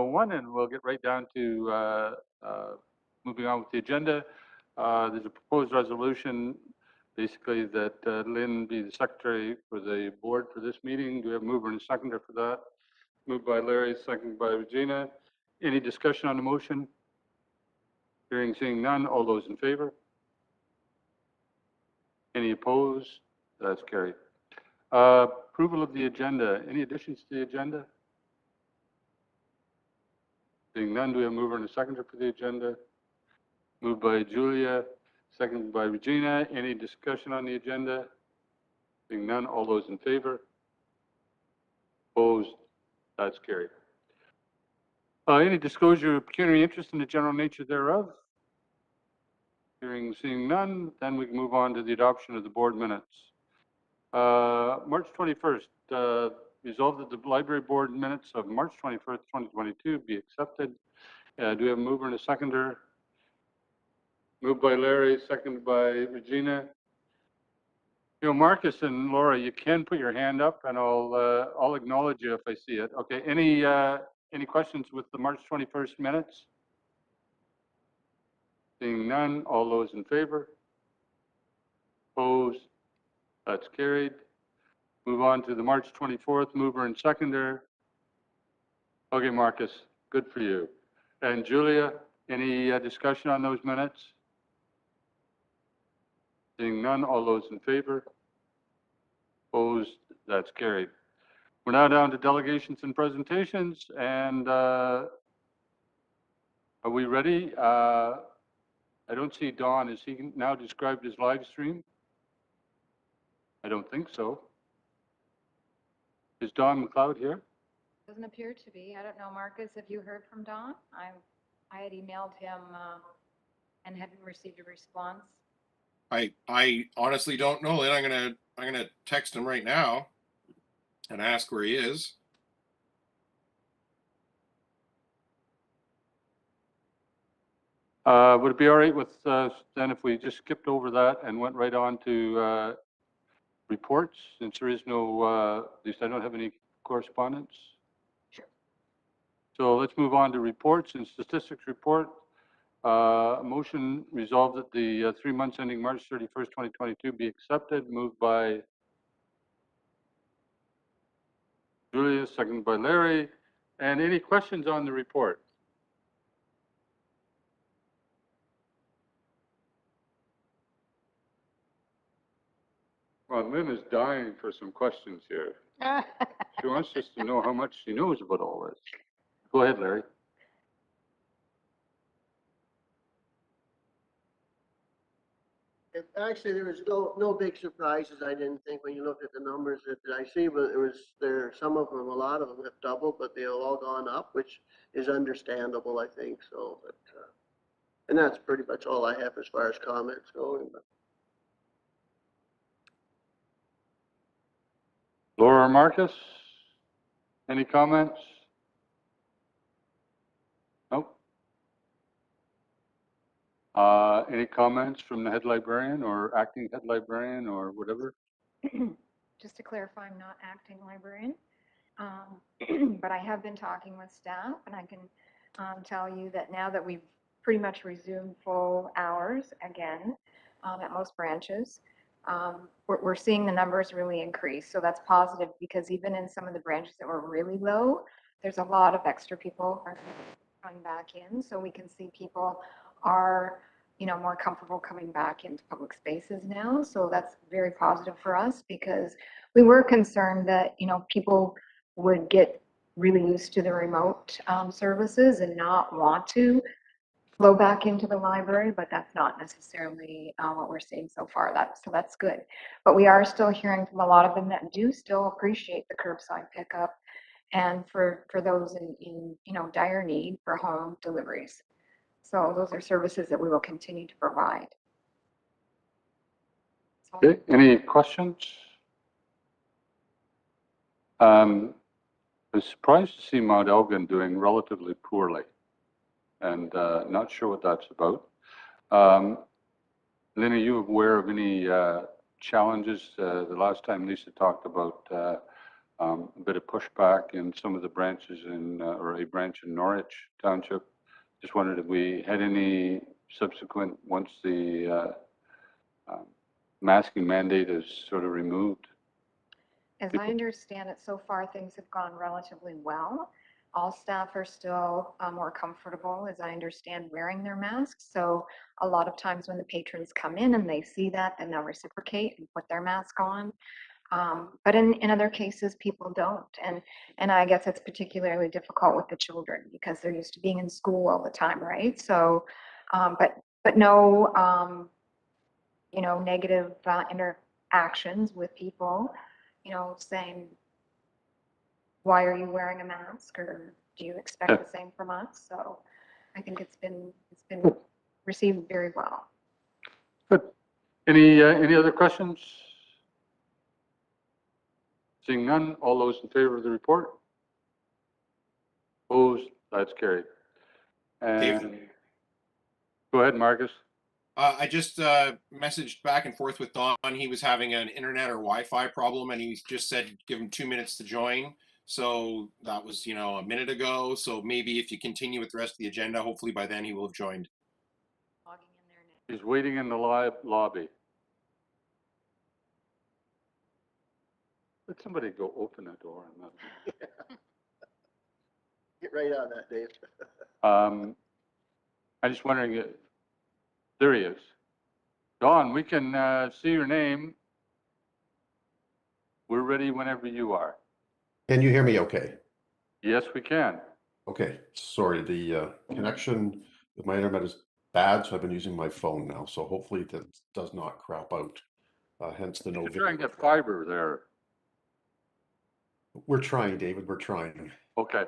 101, and we'll get right down to moving on with the agenda. There's a proposed resolution, basically, that Lynn be the secretary for the board for this meeting. Do we have a mover and a seconder for that? Moved by Larry, seconded by Regina. Any discussion on the motion? Hearing, seeing none. All those in favor? Any opposed? That's carried. Approval of the agenda. Any additions to the agenda? Seeing none, do we have a mover and a seconder for the agenda? Moved by Julia, seconded by Regina. Any discussion on the agenda? Seeing none, all those in favor? Opposed? That's carried. Any disclosure of pecuniary interest in the general nature thereof? Hearing, seeing none, then we can move on to the adoption of the board minutes. March 21st, resolved that the library board minutes of March 21st, 2022 be accepted. Do we have a mover and a seconder? Moved by Larry, seconded by Regina. You know, Marcus and Laura, you can put your hand up, and I'll acknowledge you if I see it. Okay. Any questions with the March 21st minutes? Seeing none, all those in favor? Opposed? That's carried. Move on to the March 24th, mover and seconder. Okay, Marcus, good for you. And Julia, any discussion on those minutes? Seeing none, all those in favor? Opposed? That's carried. We're now down to delegations and presentations, and are we ready? I don't see Don. Is he now described his live stream? I don't think so. Is Don McLeod here? Doesn't appear to be. I don't know, Marcus, have you heard from Don? I had emailed him and hadn't received a response. I honestly don't know, Lynn. I'm gonna text him right now and ask where he is. Would it be all right with then if we just skipped over that and went right on to reports, since there is no, at least I don't have any correspondence? Sure. So let's move on to reports and statistics report. Motion resolved that the 3 months ending March 31st, 2022 be accepted. Moved by Julia, seconded by Larry. And any questions on the report? Well, Lynn is dying for some questions here. She wants us to know how much she knows about all this. Go ahead, Larry. Actually, there was no big surprises. I didn't think when you looked at the numbers that I see, but some of them, a lot of them have doubled, but they've all gone up, which is understandable, I think. So, but and that's pretty much all I have as far as comments going. But. Laura or Marcus, any comments? Nope. Any comments from the head librarian or acting head librarian or whatever? Just to clarify, I'm not acting librarian, but I have been talking with staff, and I can tell you that now that we've pretty much resumed full hours again at most branches, we're seeing the numbers really increase. So that's positive, because even in some of the branches that were really low, there's a lot of extra people are coming back in. So we can see people are, you know, more comfortable coming back into public spaces now. So that's very positive for us, because we were concerned that, you know, people would get really used to the remote services and not want to flow back into the library, but that's not necessarily what we're seeing so far. So that's good. But we are still hearing from a lot of them that do still appreciate the curbside pickup, and for those in you know, dire need for home deliveries. So those are services that we will continue to provide. So, Okay, any questions? I was surprised to see Mount Elgin doing relatively poorly, and not sure what that's about. Lynn, are you aware of any challenges? The last time Lisa talked about a bit of pushback in some of the branches or a branch in Norwich Township. Just wondered if we had any subsequent, once the masking mandate is sort of removed. As I understand it, so far, things have gone relatively well. All staff are still more comfortable, as I understand, wearing their masks. So a lot of times when the patrons come in and they see that, then they'll reciprocate and put their mask on. But in other cases, people don't. And I guess it's particularly difficult with the children because they're used to being in school all the time, right? So, but no, negative interactions with people, saying, why are you wearing a mask, or do you expect Yeah. the same from us? So I think it's been received very well. Good. Any other questions? Seeing none, all those in favor of the report? Opposed? That's carried. And go ahead, Marcus. I just messaged back and forth with Don. He was having an internet or Wi-Fi problem, and he just said give him 2 minutes to join. So that was, a minute ago. So maybe if you continue with the rest of the agenda, hopefully by then he will have joined. Logging in there now. He's waiting in the lobby. Let somebody go open the door. Get right on that, Dave. I'm just wondering, there he is. Don, we can see your name. We're ready whenever you are. Can you hear me okay? Yes, we can. Okay, sorry, the connection with my internet is bad, so I've been using my phone now, so hopefully that does not crap out. Hence the no You try and video. get fiber there. We're trying, David, we're trying. Okay.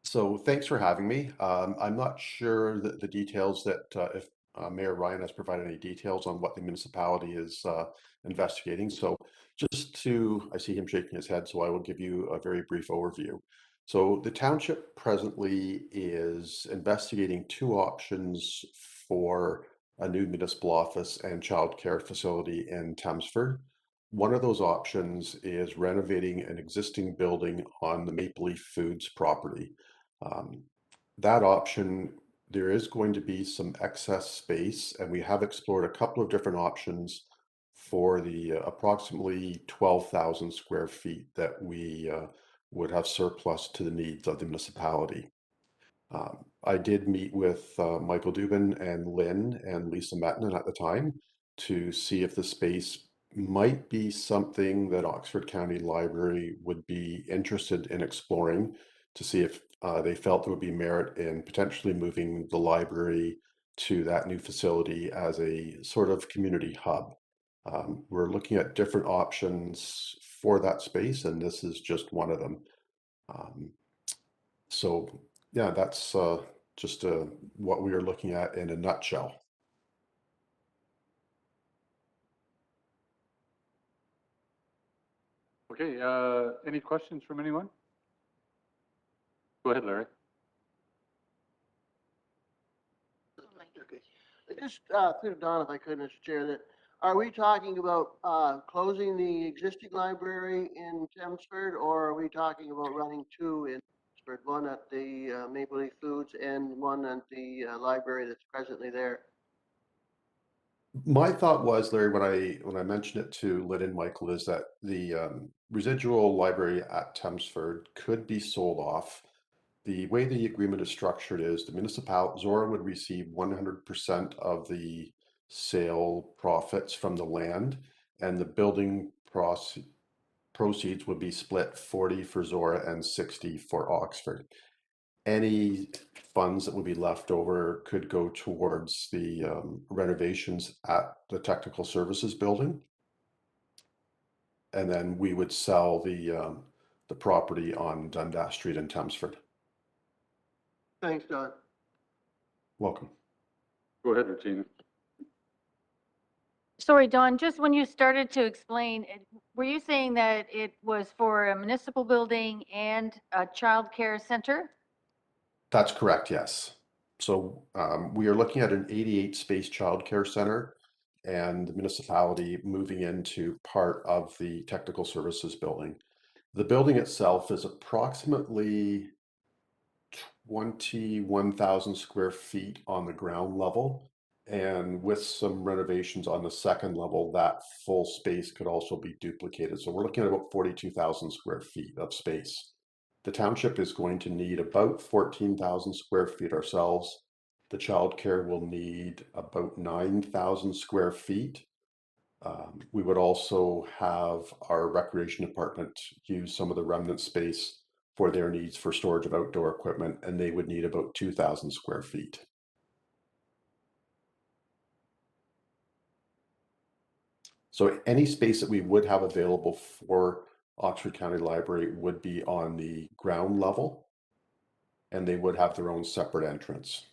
So thanks for having me. I'm not sure that the details that if Mayor Ryan has provided any details on what the municipality is investigating. So I see him shaking his head, so I will give you a very brief overview. So the township presently is investigating 2 options for a new municipal office and childcare facility in Thamesford. One of those options is renovating an existing building on the Maple Leaf Foods property. That option, there is going to be some excess space, and we have explored a couple of different options for the approximately 12,000 square feet that we would have surplus to the needs of the municipality. I did meet with Michael Dubin and Lynn and Lisa Mettinen at the time to see if the space might be something that Oxford County Library would be interested in exploring, to see if they felt there would be merit in potentially moving the library to that new facility as a sort of community hub. We're looking at different options for that space, and this is just one of them. So yeah, that's just what we are looking at in a nutshell. Okay, any questions from anyone? Go ahead, Larry. Okay. Just through Don, if I could, Mr. Chair, that are we talking about closing the existing library in Chelmsford, or are we talking about running 2 in Chelmsford, one at the Maple Leaf Foods and one at the library that's presently there? My thought was, Larry, when I mentioned it to Lynn and Michael, is that the residual library at Chelmsford could be sold off. The way the agreement is structured is the municipality, Zora would receive 100% of the sale profits from the land, and the building proceeds would be split 40 for Zora and 60 for Oxford. Any funds that would be left over could go towards the renovations at the technical services building. And then we would sell the property on Dundas Street in Chelmsford. Thanks, Don. Welcome. Go ahead, Regina. Sorry, Don, just when you started to explain, were you saying that it was for a municipal building and a childcare center? That's correct, yes. So we are looking at an 88 space childcare center and the municipality moving into part of the technical services building. The building itself is approximately 21,000 square feet on the ground level. And with some renovations on the second level, that full space could also be duplicated. So we're looking at about 42,000 square feet of space. The township is going to need about 14,000 square feet ourselves. The childcare will need about 9,000 square feet. We would also have our recreation department use some of the remnant space for their needs for storage of outdoor equipment, and they would need about 2,000 square feet. So any space that we would have available for Oxford County Library would be on the ground level, and they would have their own separate entrance.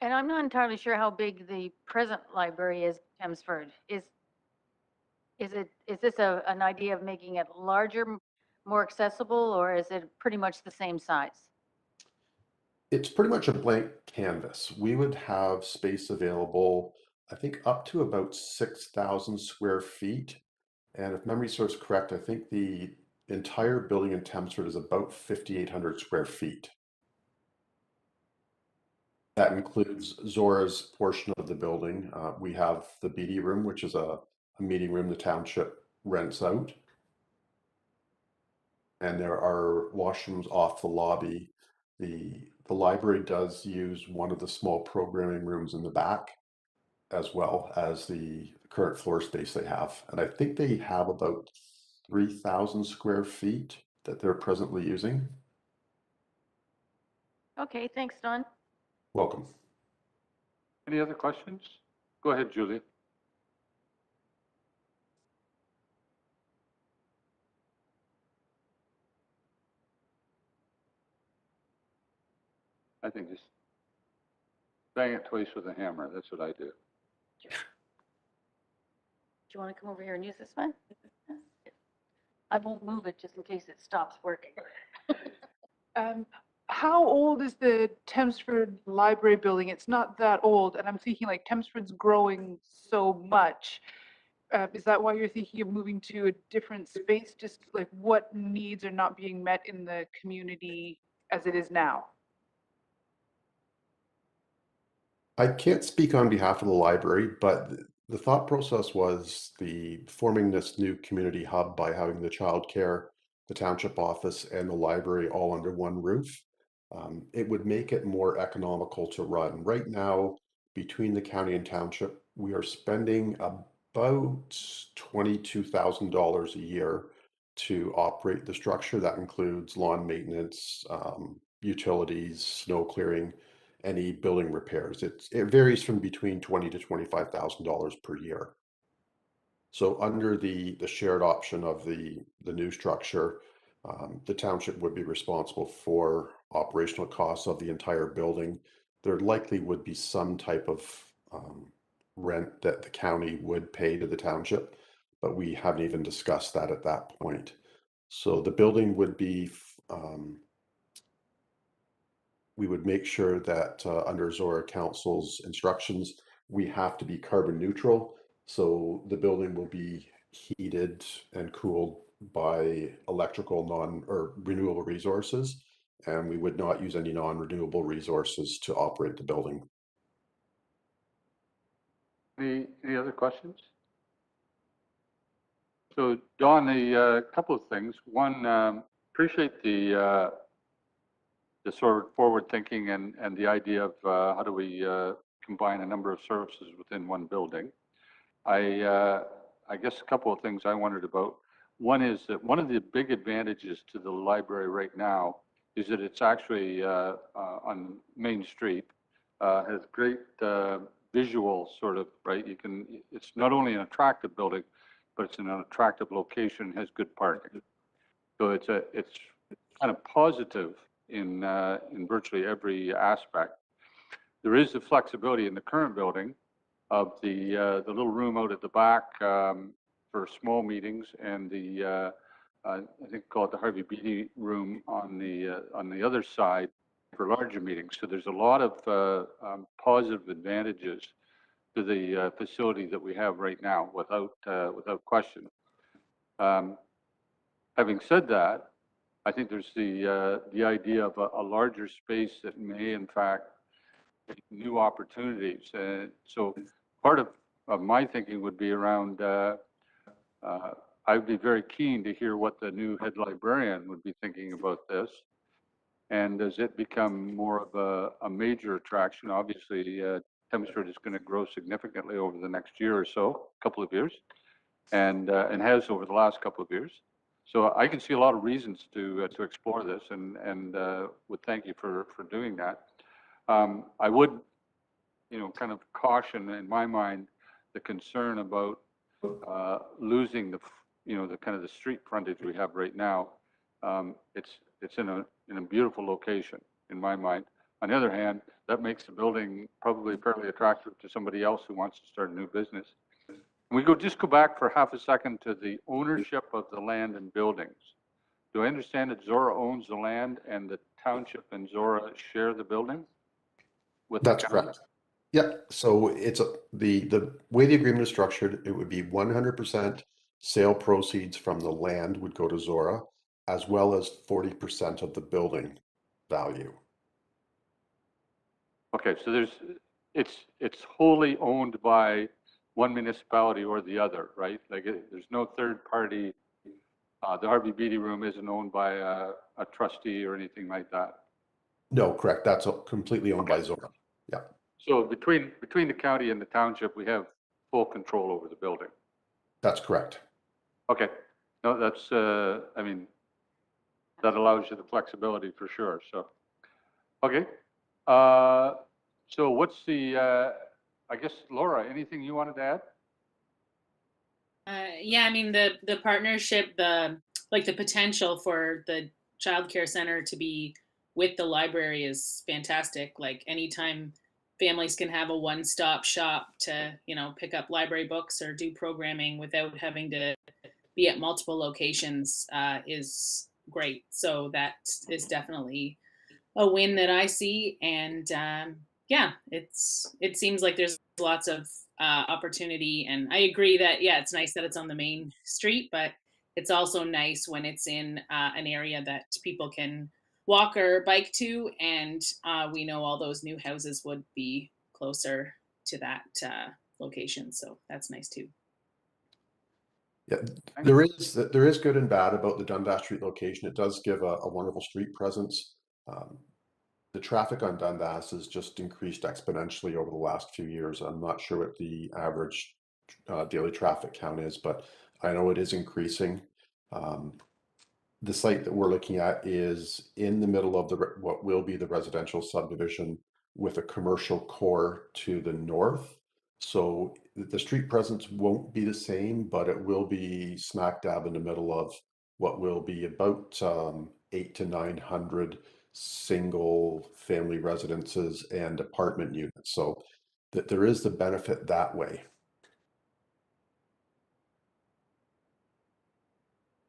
And I'm not entirely sure how big the present library is, Chelmsford. Is this an idea of making it larger, more accessible, or is it pretty much the same size? It's pretty much a blank canvas. We would have space available, I think, up to about 6,000 square feet. And if memory serves correct, I think the entire building in Chelmsford is about 5,800 square feet. That includes Zora's portion of the building. We have the BD room, which is a meeting room the township rents out. And there are washrooms off the lobby. The library does use one of the small programming rooms in the back, as well as the current floor space they have. And I think they have about 3,000 square feet that they're presently using. Okay, thanks, Don. Welcome. Any other questions? Go ahead, Julia. I think just bang it twice with a hammer. That's what I do. Do you want to come over here and use this one? I won't move it just in case it stops working. How old is the Chelmsford Library building? It's not that old, and I'm thinking like Chelmsford's growing so much. Is that why you're thinking of moving to a different space? Just like what needs are not being met in the community as it is now? I can't speak on behalf of the library, but the thought process was the forming this new community hub by having the childcare, the township office, and the library all under one roof. It would make it more economical to run. Right now, between the county and township, we are spending about $22,000 a year to operate the structure. That includes lawn maintenance, utilities, snow clearing, any building repairs. It varies from between $20,000 to $25,000 per year. So under the shared option of the new structure, the township would be responsible for operational costs of the entire building. There likely would be some type of rent that the county would pay to the township, but we haven't even discussed that at that point. So the building would be we would make sure that under Zora Council's instructions, we have to be carbon neutral. So the building will be heated and cooled by electrical or renewable resources. And we would not use any non-renewable resources to operate the building. Any other questions? So Don, a couple of things. One, appreciate the sort of forward thinking and the idea of how do we combine a number of services within one building. I guess a couple of things I wondered about. One is that one of the big advantages to the library right now is that it's actually on Main Street, has great visual sort of, right? It's not only an attractive building, but it's in an attractive location, has good parking. So it's kind of positive in virtually every aspect. There is the flexibility in the current building of the little room out at the back for small meetings, and the I think call it the Harvey Beatty room on the other side for larger meetings. So there's a lot of positive advantages to the facility that we have right now, without question. Having said that, I think there's the idea of a larger space that may, in fact, create new opportunities. And so part of my thinking would be around, I'd be very keen to hear what the new head librarian would be thinking about this. And does it become more of a major attraction? Obviously, Temsford is going to grow significantly over the next year or so, couple of years, and has over the last couple of years. So I can see a lot of reasons to explore this, and would thank you for doing that. I would, kind of caution in my mind the concern about losing the kind of the street frontage we have right now. It's in a beautiful location in my mind. On the other hand, that makes the building probably fairly attractive to somebody else who wants to start a new business. We just go back for half a second to the ownership of the land and buildings. Do I understand that Zora owns the land and the township and Zora share the building? That's correct. Yep. So it's the way the agreement is structured, it would be 100% sale proceeds from the land would go to Zora, as well as 40% of the building value. Okay, so it's wholly owned by one municipality or the other, right? Like there's no third party. The Harvey Beatty Room isn't owned by a trustee or anything like that. No, correct. That's completely owned by Zora. Yeah. So between the county and the township, we have full control over the building. That's correct. Okay. No, that's, I mean, that allows you the flexibility for sure. So, okay. So what's I guess, Laura, anything you wanted to add? Yeah, I mean the partnership, the potential for the childcare center to be with the library is fantastic. Like anytime families can have a one-stop shop to, pick up library books or do programming without having to be at multiple locations is great. So that is definitely a win that I see. And yeah, it seems like there's lots of opportunity. And I agree that, yeah, it's nice that it's on the main street, but it's also nice when it's in an area that people can walk or bike to. And we know all those new houses would be closer to that location. So that's nice too. Yeah, there is good and bad about the Dundas Street location. It does give a wonderful street presence. The traffic on Dundas has just increased exponentially over the last few years. I'm not sure what the average daily traffic count is, but I know it is increasing. The site that we're looking at is in the middle of what will be the residential subdivision with a commercial core to the north. So the street presence won't be the same, but it will be smack dab in the middle of what will be about 800 to 900 single family residences and apartment units. So that there is the benefit that way.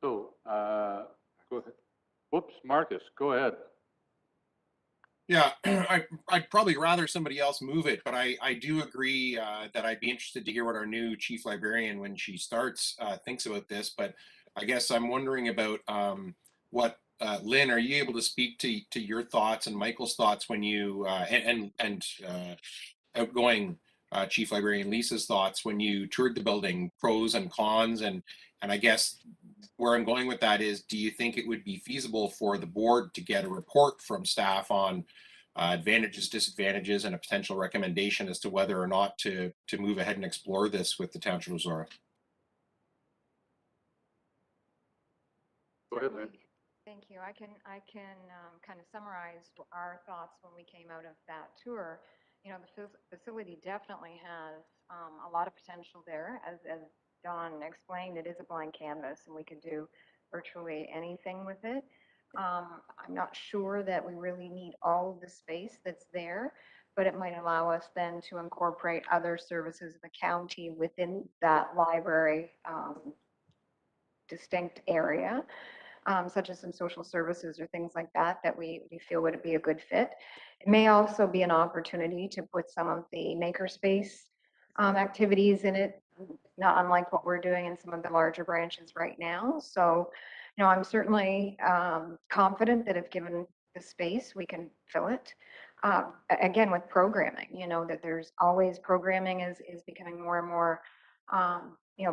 So, go ahead. Whoops, Marcus, go ahead. Yeah, I'd probably rather somebody else move it, but I do agree that I'd be interested to hear what our new chief librarian, when she starts, thinks about this. But I guess I'm wondering about what Lynn, are you able to speak to your thoughts and Michael's thoughts when you and outgoing chief librarian Lisa's thoughts when you toured the building, pros and cons, and I guess where I'm going with that is, do you think it would be feasible for the board to get a report from staff on advantages, disadvantages, and a potential recommendation as to whether or not to move ahead and explore this with the Township of Zora? Go ahead, Lynn. Thank you. I can kind of summarize our thoughts when we came out of that tour. The facility definitely has a lot of potential there. As Don explained, it is a blank canvas and we can do virtually anything with it. I'm not sure that we really need all of the space that's there, but it might allow us then to incorporate other services of the county within that library distinct area. such as some social services or things like that, that we feel would be a good fit. It may also be an opportunity to put some of the makerspace activities in it, not unlike what we're doing in some of the larger branches right now. So, I'm certainly confident that if given the space, we can fill it. Again, with programming, that there's always programming is becoming more and more,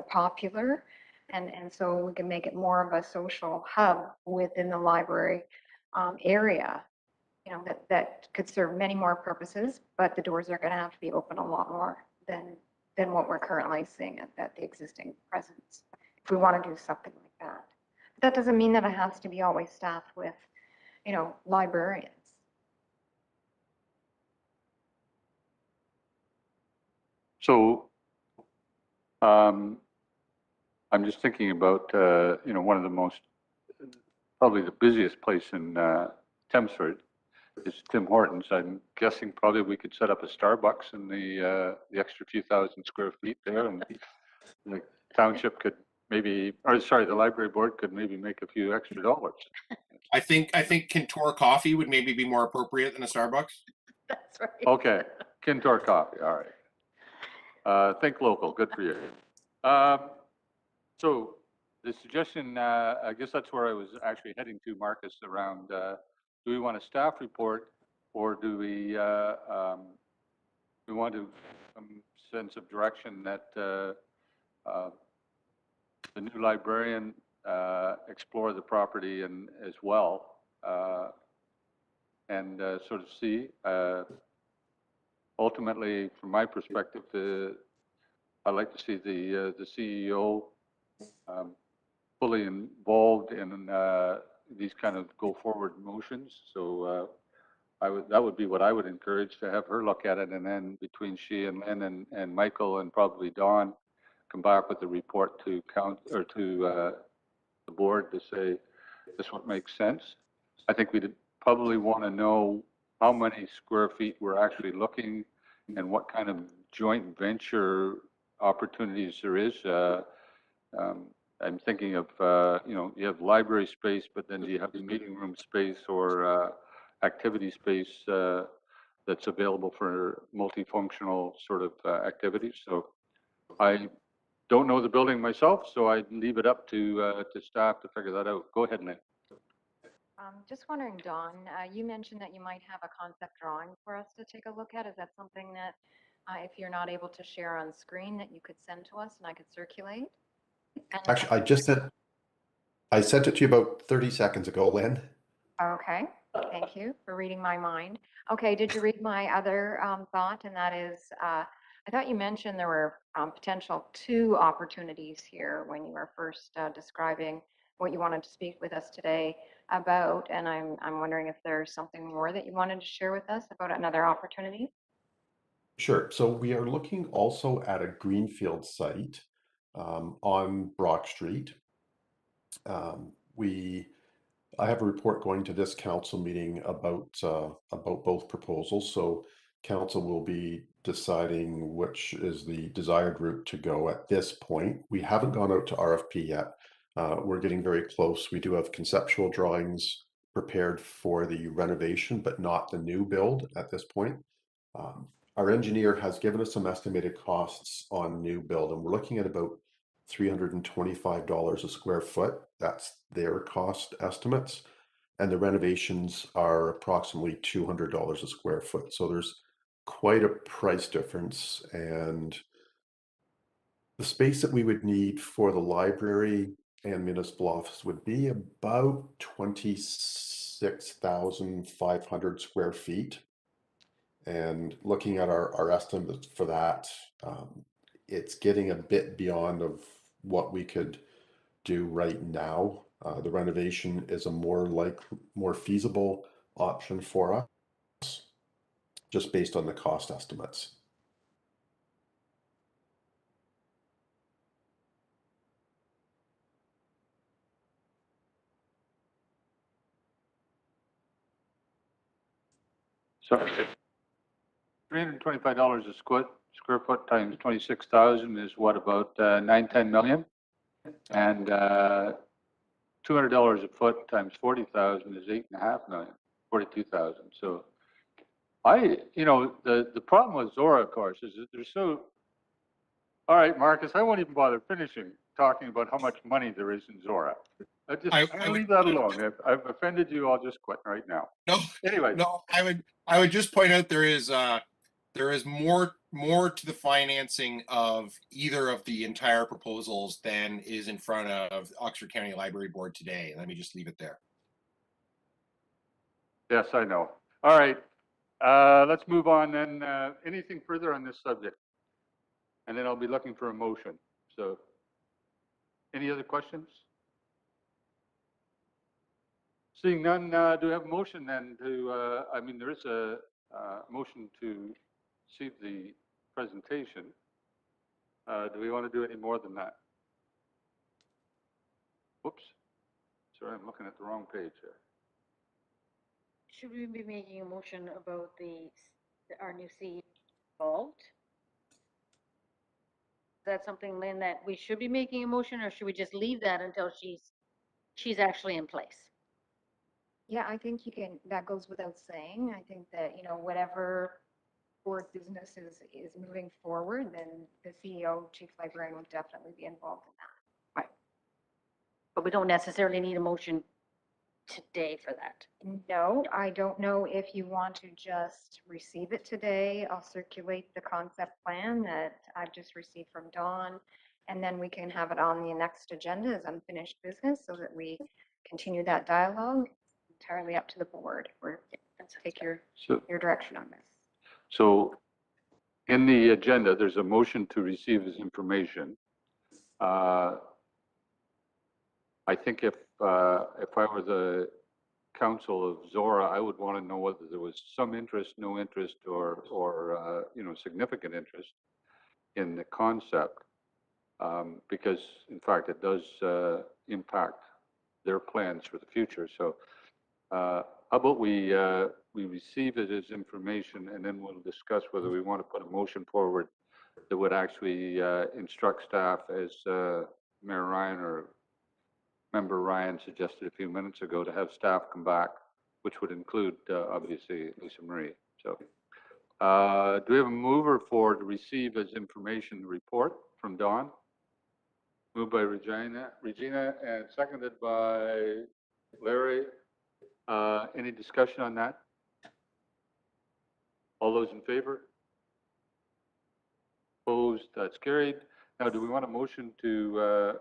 popular. And so we can make it more of a social hub within the library area, that could serve many more purposes, but the doors are going to have to be open a lot more than what we're currently seeing at the existing presence, if we want to do something like that. But that doesn't mean that it has to be always staffed with, librarians. So, I'm just thinking about, one of the most, probably the busiest place in Chelmsford is Tim Hortons. I'm guessing probably we could set up a Starbucks in the extra few thousand square feet there, and the township could maybe, or sorry, the library board could maybe make a few extra dollars. I think Contour Coffee would maybe be more appropriate than a Starbucks. That's right. Okay, Kintor Coffee, all right. Think local, good for you. So the suggestion, I guess that's where I was actually heading to, Marcus, around, do we want a staff report, or do we want to some sense of direction that the new librarian explore the property and as well, and sort of see. Ultimately, from my perspective, I'd like to see the CEO fully involved in these kind of go forward motions. So that would be what I would encourage, to have her look at it, and then between she and Lynn and Michael and probably Dawn, come back with a report to the board to say this what makes sense. I think we'd probably want to know how many square feet we're actually looking, and what kind of joint venture opportunities there is. I'm thinking of, you have library space, but then do you have the meeting room space or activity space that's available for multifunctional sort of activities? So I don't know the building myself, so I'd leave it up to staff to figure that out. Go ahead, Lynn. Just wondering, Dawn, you mentioned that you might have a concept drawing for us to take a look at. Is that something that, if you're not able to share on screen, that you could send to us and I could circulate? And Actually, I sent it to you about 30 seconds ago, Lynn. Okay, thank you for reading my mind. Okay, did you read my other thought? And that is, I thought you mentioned there were potential 2 opportunities here when you were first describing what you wanted to speak with us today about. And I'm wondering if there's something more that you wanted to share with us about another opportunity. Sure. So we are looking also at a greenfield site on Brock Street. I have a report going to this council meeting about both proposals. So council will be deciding which is the desired route to go at this point. We haven't gone out to RFP yet. We're getting very close. We do have conceptual drawings prepared for the renovation, but not the new build at this point. Our engineer has given us some estimated costs on new build, and we're looking at about $325 a square foot. That's their cost estimates. And the renovations are approximately $200 a square foot. So there's quite a price difference. And the space that we would need for the library and municipal office would be about 26,500 square feet. And looking at our estimates for that, it's getting a bit beyond of what we could do right now. The renovation is a more feasible option for us, just based on the cost estimates. So $325 a square foot times 26,000 is what, about 9-10 million? And $200 a foot times 40,000 is 8.5 million, 42,000. So the problem with Zora, of course, is that they're so, all right, Marcus, I won't even bother finishing talking about how much money there is in Zora. I'm gonna leave that alone. If I've offended you, I'll just quit right now. No, Anyway, no, I would just point out there is more to the financing of either of the entire proposals than is in front of Oxford County Library Board today. Let me just leave it there. yes, I know. All right, let's move on then. Anything further on this subject? And then I'll be looking for a motion. So, any other questions? Seeing none, do we have a motion then to, there is a motion to receive the presentation. Do we want to do any more than that? Whoops. Sorry, I'm looking at the wrong page here. Should we be making a motion about our new CEO involved? Is that something, Lynn, that we should be making a motion, or should we just leave that until she's actually in place? Yeah, I think that goes without saying. I think that, whatever board business is moving forward, then the CEO, chief librarian will definitely be involved in that. Right. But we don't necessarily need a motion today for that. No, I don't know if you want to just receive it today. I'll circulate the concept plan that I've just received from Dawn, and then we can have it on the next agenda as unfinished business so that we continue that dialogue. Entirely up to the board. Take your direction on this. So in the agenda, there's a motion to receive this information. I think if I were the council of Zora, I would want to know whether there was some interest, no interest, or significant interest in the concept, because in fact it does impact their plans for the future. So how about we receive it as information, and then we'll discuss whether we want to put a motion forward that would actually instruct staff, as Mayor Ryan or Member Ryan suggested a few minutes ago, to have staff come back, which would include obviously Lisa Marie. So do we have a mover for to receive as information the report from Dawn? Moved by Regina, and seconded by Larry. Any discussion on that? All those in favor? Opposed? That's carried. Now, do we want a motion to,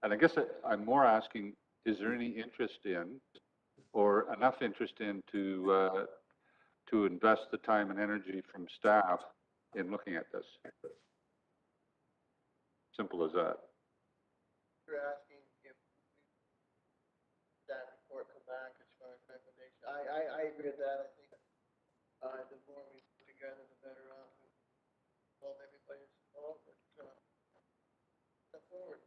and I guess I'm more asking, is there any interest in, or enough interest in, to invest the time and energy from staff in looking at this? Simple as that. You're asking if that report come back as far as recommendation. I agree with that. I think the more we put together, the better off. Well, everybody's involved, but step forward.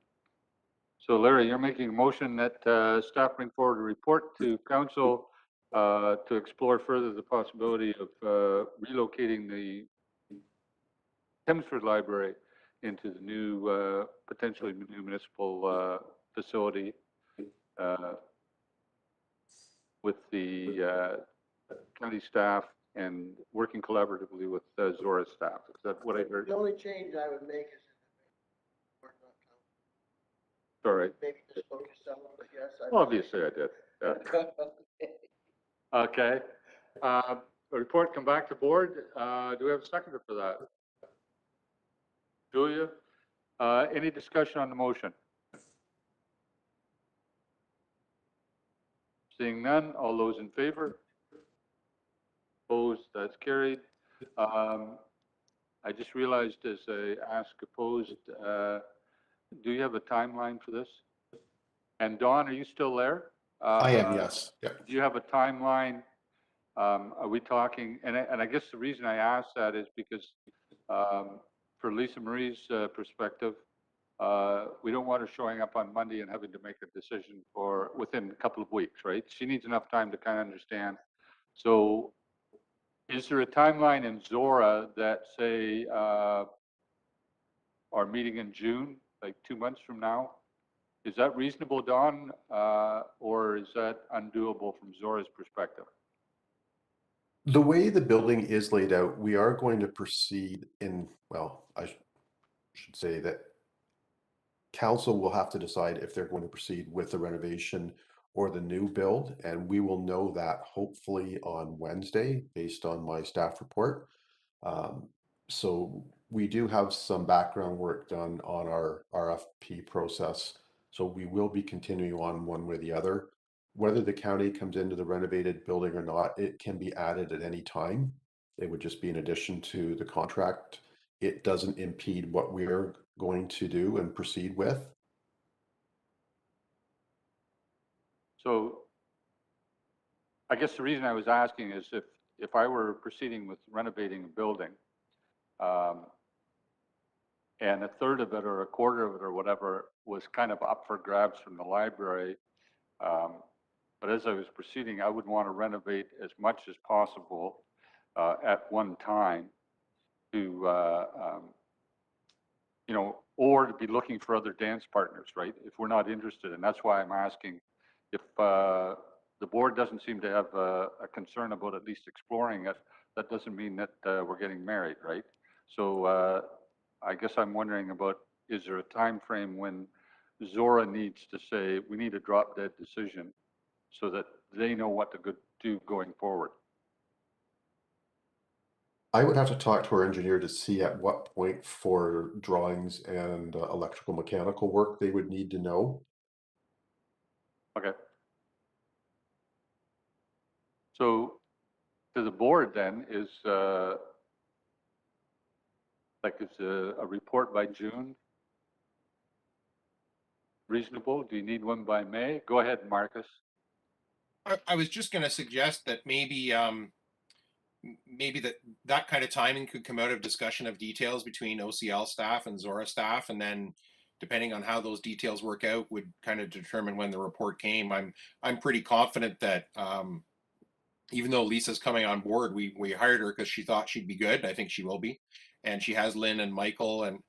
So Larry, you're making a motion that staff bring forward a report to council to explore further the possibility of relocating the Thamesford Library into the new, potentially new municipal facility with the county staff and working collaboratively with Zora staff. Is that what I heard? The only change I would make is if All right. maybe just focus on, but yes. Obviously I did. Yeah. Okay. A report come back to board. Do we have a seconder for that? Julia? Any discussion on the motion? Seeing none, all those in favor? Opposed? That's carried. I just realized as I asked opposed, do you have a timeline for this? And Dawn, are you still there? I am, yes. Yeah. Do you have a timeline? Are we talking, and I guess the reason I ask that is because for Lisa Marie's perspective, we don't want her showing up on Monday and having to make a decision for within a couple of weeks, right? She needs enough time to kind of understand. So is there a timeline in Zora that say our meeting in June, like 2 months from now, Is that reasonable, Don, or is that undoable from Zora's perspective? The way the building is laid out, we are going to proceed in, well, should say that council will have to decide if they're going to proceed with the renovation or the new build, and we will know that hopefully on Wednesday, based on my staff report. So we do have some background work done on our RFP process, so we will be continuing on one way or the other. Whether the county comes into the renovated building or not, it can be added at any time. It would just be in addition to the contract. It doesn't impede what we're going to do and proceed with. So I guess the reason I was asking is if I were proceeding with renovating a building, and a third of it or a quarter of it or whatever was kind of up for grabs from the library, but as I was proceeding, I would want to renovate as much as possible at one time to, or to be looking for other dance partners, right? If we're not interested, and that's why I'm asking if the board doesn't seem to have a concern about at least exploring it, that doesn't mean that we're getting married, right? So I guess I'm wondering about, is there a time frame when Zora needs to say, we need a drop dead decision so that they know what to do going forward? I would have to talk to our engineer to see at what point for drawings and electrical mechanical work they would need to know. Okay. So to the board then is is a report by June reasonable? Do you need one by May? Go ahead, Marcus. I was just going to suggest that maybe maybe that kind of timing could come out of discussion of details between OCL staff and Zora staff, and then depending on how those details work out would kind of determine when the report came. I'm pretty confident that even though Lisa's coming on board, we hired her because she thought she'd be good. I think she will be, and she has Lynn and Michael and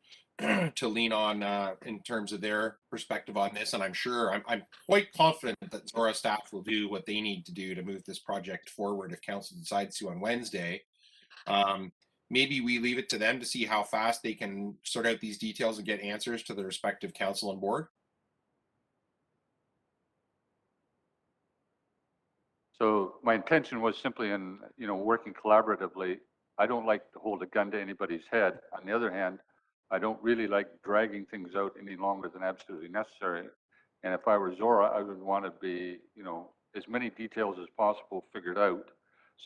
to lean on in terms of their perspective on this. And I'm quite confident that Zora staff will do what they need to do to move this project forward if council decides to on Wednesday. Maybe we leave it to them to see how fast they can sort out these details and get answers to the respective council and board. So my intention was simply in, working collaboratively. I don't like to hold a gun to anybody's head. On the other hand, I don't really like dragging things out any longer than absolutely necessary. And if I were Zora, I would want to be, as many details as possible figured out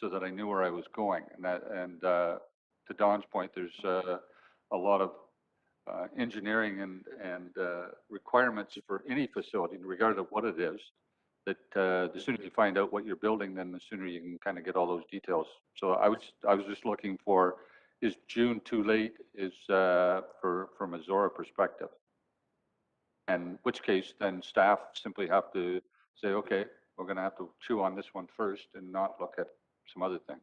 so that I knew where I was going. And to Don's point, there's a lot of engineering and requirements for any facility, regardless of what it is, that the sooner you find out what you're building, then the sooner you can kind of get all those details. So I was just looking for, is June too late? Is from a Zora perspective? And which case then staff simply have to say, okay, we're going to have to chew on this one first and not look at some other things.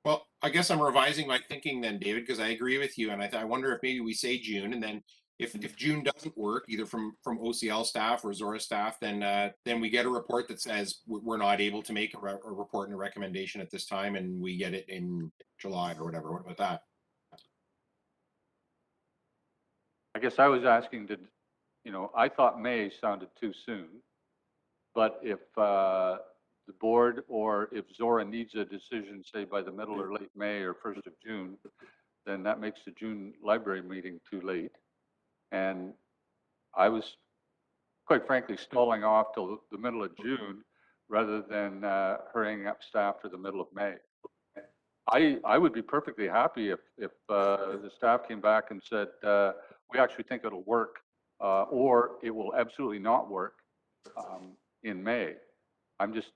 Well, I guess I'm revising my thinking then, David, because I agree with you, and I wonder if maybe we say June, and then if June doesn't work, either from OCL staff or Zora staff, then we get a report that says we're not able to make a report and a recommendation at this time, and we get it in July or whatever. What about that? I guess I was asking, I thought May sounded too soon, but if the board or if Zora needs a decision, say by the middle or late May or 1st of June, then that makes the June library meeting too late. And I was, quite frankly, stalling off till the middle of June rather than hurrying up staff to the middle of May. I would be perfectly happy if the staff came back and said, we actually think it'll work, or it will absolutely not work in May. I'm just,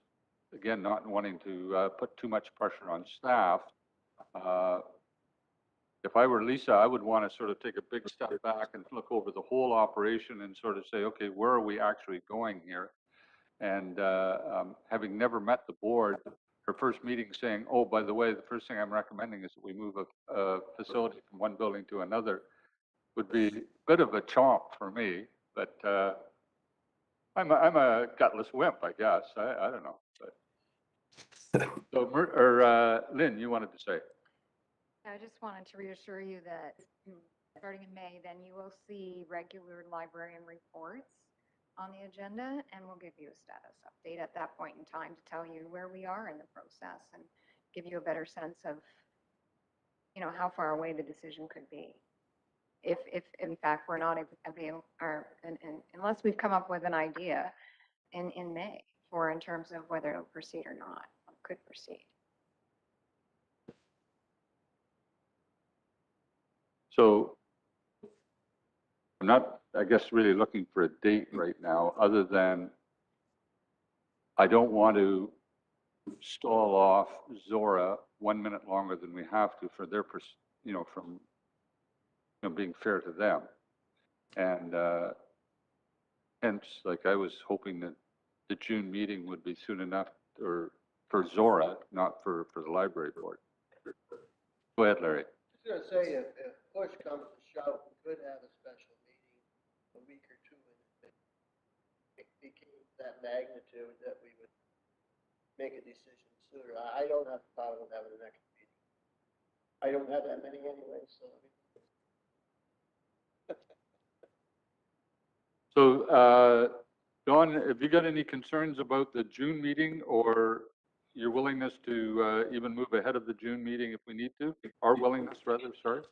again, not wanting to put too much pressure on staff. If I were Lisa, I would want to sort of take a big step back and look over the whole operation and sort of say, okay, where are we actually going here? And having never met the board, her first meeting saying, oh, by the way, the first thing I'm recommending is that we move a facility from one building to another would be a bit of a chomp for me. But I'm a gutless wimp, I guess. I don't know, but. So, Lynn, you wanted to say? I just wanted to reassure you that starting in May, then you will see regular librarian reports on the agenda, and we'll give you a status update at that point in time to tell you where we are in the process and give you a better sense of, how far away the decision could be. If in fact we're not available, or unless we've come up with an idea in May for in terms of whether it'll proceed or not, could proceed. So I'm not, I guess, really looking for a date right now, other than I don't want to stall off Zora 1 minute longer than we have to for their, from, being fair to them. And hence, like, I was hoping that the June meeting would be soon enough, or for Zora, not for the library board. Go ahead, Larry. I was gonna say, if push comes to shove, we could have a special meeting a week or two, and it became that magnitude that we would make a decision sooner. I don't have a problem with having the next meeting. I don't have that many anyway, so. So, Dawn, have you got any concerns about the June meeting, or your willingness to even move ahead of the June meeting if we need to? Our willingness, rather, sorry.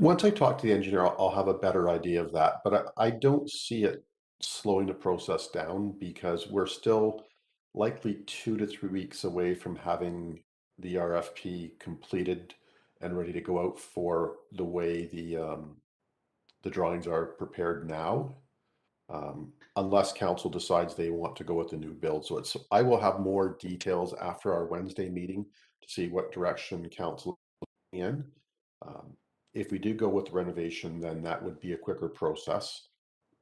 Once I talk to the engineer, I'll have a better idea of that, but I don't see it slowing the process down because we're still likely 2 to 3 weeks away from having the RFP completed and ready to go out for the way the drawings are prepared now. Unless council decides they want to go with the new build. So I will have more details after our Wednesday meeting to see what direction council is in. If we do go with renovation, then that would be a quicker process.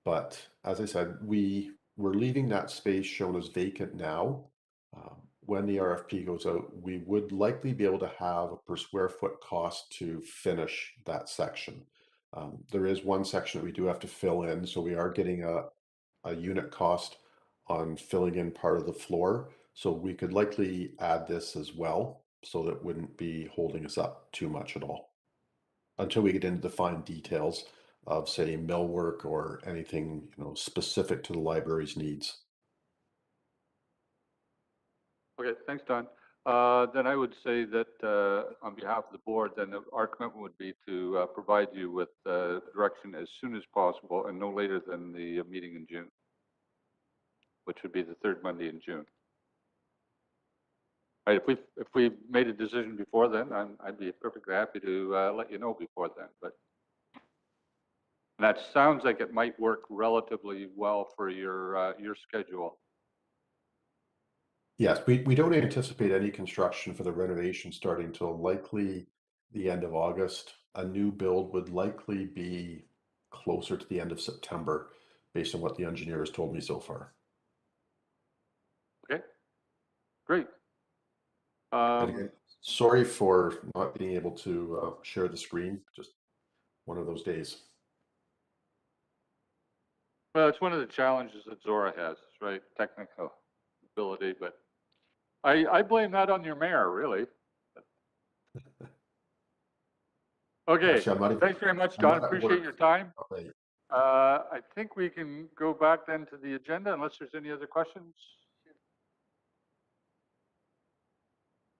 But as I said, we're leaving that space shown as vacant now. When the RFP goes out, we would likely be able to have a per square foot cost to finish that section. There is one section that we do have to fill in, so we are getting a unit cost on filling in part of the floor. So we could likely add this as well, so that wouldn't be holding us up too much at all until we get into the fine details of, say, millwork or anything, specific to the library's needs. Okay, thanks, Don. Then I would say that on behalf of the board, then our commitment would be to provide you with direction as soon as possible and no later than the meeting in June, which would be the third Monday in June. Right, if we made a decision before then, I'd be perfectly happy to let you know before then. But that sounds like it might work relatively well for your schedule. Yes, we don't anticipate any construction for the renovation starting till likely the end of August. A new build would likely be closer to the end of September, based on what the engineer has told me so far. Okay, great. And again, sorry for not being able to share the screen, just one of those days. Well, it's one of the challenges that Zora has, right? Technical ability, but I blame that on your mayor, really. Okay, Actually, I'm not even- thanks very much, I'm Don. not at Appreciate work. your time. Okay. I think we can go back then to the agenda unless there's any other questions.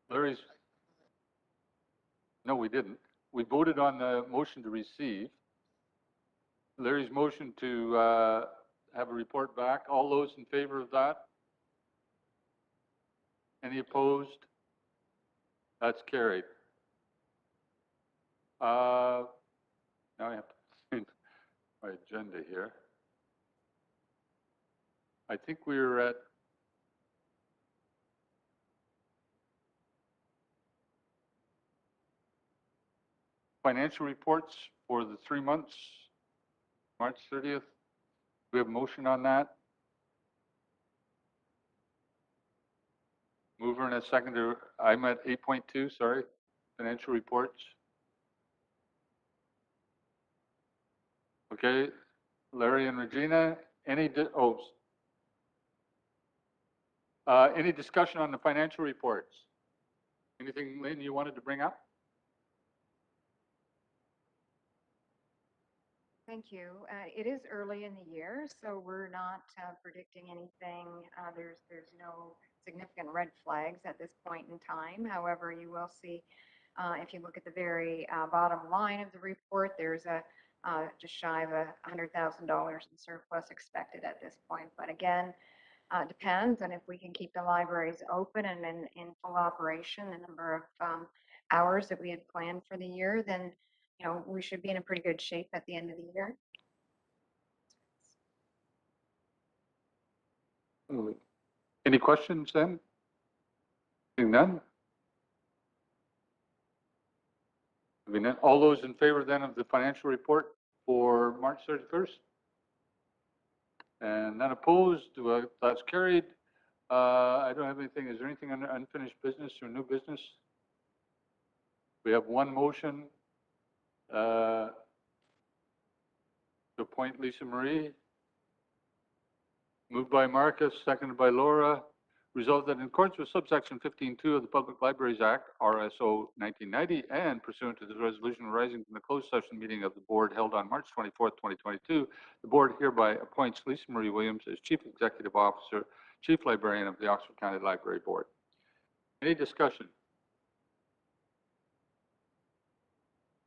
Larry's. No, we didn't. We voted on the motion to receive. Larry's motion to have a report back. All those in favor of that? Any opposed? That's carried. Now I have to find my agenda here. I think we're at financial reports for the 3 months, March 30th. We have a motion on that. Mover and a seconder. I'm at 8.2, sorry, financial reports. Okay, Larry and Regina, any discussion on the financial reports? Anything, Lynn, you wanted to bring up? Thank you. It is early in the year, so we're not predicting anything. There's no significant red flags at this point in time. However, you will see, if you look at the very bottom line of the report, there's just shy of $100,000 in surplus expected at this point. But again, depends on if we can keep the libraries open and in full operation, the number of hours that we had planned for the year, then we should be in a pretty good shape at the end of the year. Any questions then? Seeing none? Seeing none. All those in favor then of the financial report for March 31st? And none opposed? That's carried. I don't have anything. Is there anything under unfinished business or new business? We have one motion to appoint Lisa Marie. Moved by Marcus, seconded by Laura. Resolved that in accordance with subsection 15.2 of the Public Libraries Act, RSO 1990, and pursuant to the resolution arising from the closed session meeting of the board held on March 24th, 2022, the board hereby appoints Lisa Marie Williams as Chief Executive Officer, Chief Librarian of the Oxford County Library Board. Any discussion?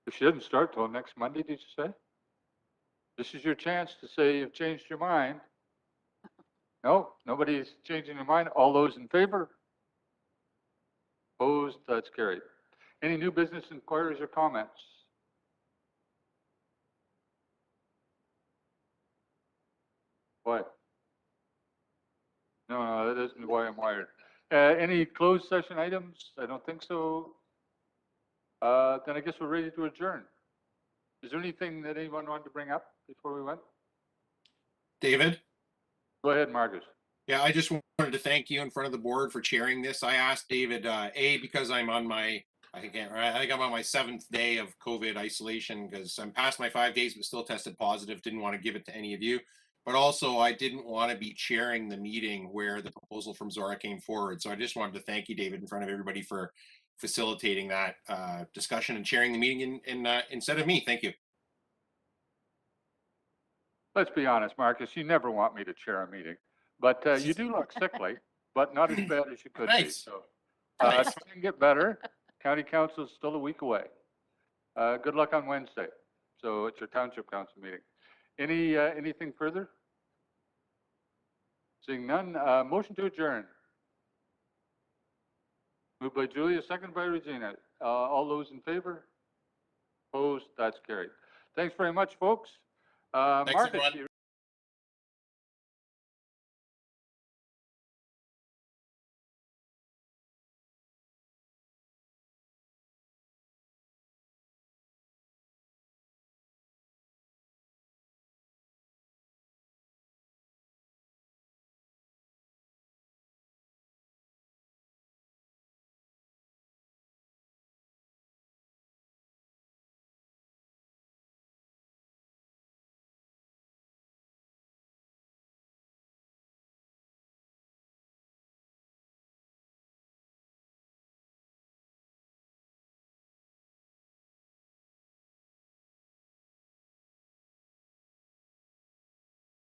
If she doesn't start till next Monday, did you say? This is your chance to say you've changed your mind. No, nobody's changing their mind. All those in favor? Opposed? That's carried. Any new business inquiries or comments? What? No, that isn't why I'm wired. Any closed session items? I don't think so. Then I guess we're ready to adjourn. Is there anything that anyone wanted to bring up before we went? David? Go ahead, Marcus. Yeah, I just wanted to thank you in front of the board for chairing this. I asked David, because I'm on my, I think I'm on my 7th day of COVID isolation because I'm past my 5 days, but still tested positive. Didn't want to give it to any of you. But also I didn't want to be chairing the meeting where the proposal from Zora came forward. So I just wanted to thank you, David, in front of everybody for facilitating that discussion and chairing the meeting instead of me. Thank you. Let's be honest, Marcus, you never want me to chair a meeting, but you do look sickly, but not as bad as you could be. Nice. So Nice. try and get better. County Council is still a week away. Good luck on Wednesday. So it's your Township Council meeting. Anything further? Seeing none, motion to adjourn. Moved by Julia, seconded by Regina. All those in favor? Opposed? That's carried. Thanks very much, folks. Thanks, Marcus, everyone. you